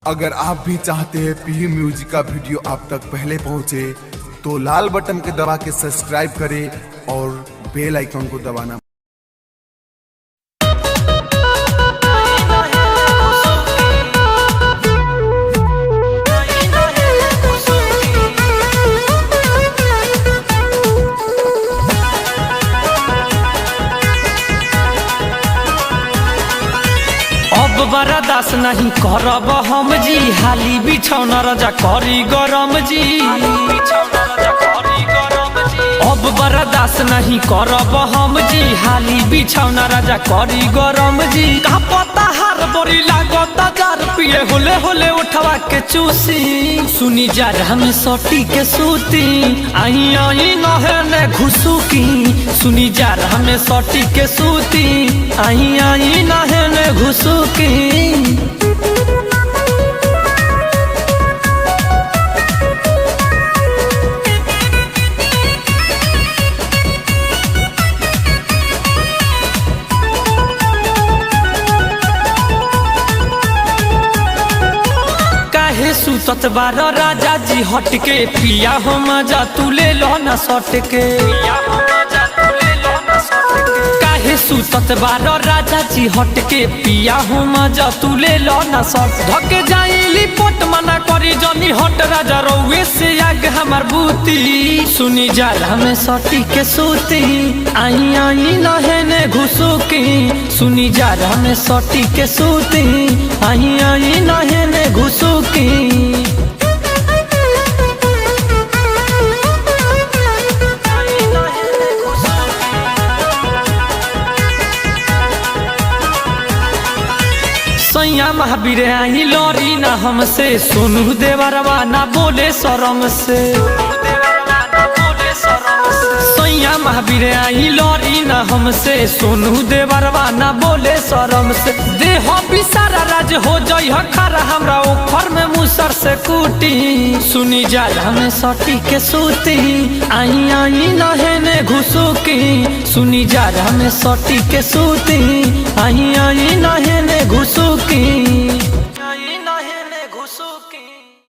अगर आप भी चाहते हैं पीयू म्यूजिक का वीडियो आप तक पहले पहुंचे तो लाल बटन के दबा के सब्सक्राइब करें और बेल आइकन को दबाना। अब बर्दाश्त नहीं करब हम जी, हाली बिछौना रजा करी गरम जी। अब बर्दाश्त नहीं करब हम जी, हाली बिछौना रजा करी गरम जी। का पता हार बड़ी लागत जार पिए होले होले उठवा के चूसी। सुनी जार हमें सटी के सूती, आई आई नहने घुसुकी। सुनी जार हमें सटी के सूती, आई आई नहने घुसुकी। सुतत बार राजा जी हटके, पिया हो मजा तू ले लो न सटके। काहे सुतत बार राजा जी हटके, पिया हो मजा तू ले लो न सट। धके जाइली पोट मना करी जनी हट राजा रउए से आग हमार बूती। सुनी जार हमें सटी के सूती, आई आई नहने घुसुकी। सुनी जार हमें सटी के सूती, आई आई नहने घुसुकी। सैया महावीर आई लौरी ना हमसे, सोनू देवरवा ना बोले शरम से। सैया महावीर आई लौरी ना हमसे, सोनू देवरवा ना बोले शरम से। देह बिसारा राज हो जाई खरा हमरा ओखर में मुसर से कूटी। सुनी जार हमें सटी के सूती, आई आई नहने घुसुकी। सुनी जार हमें सटी के सूती, आई आई नहने घुसुकी।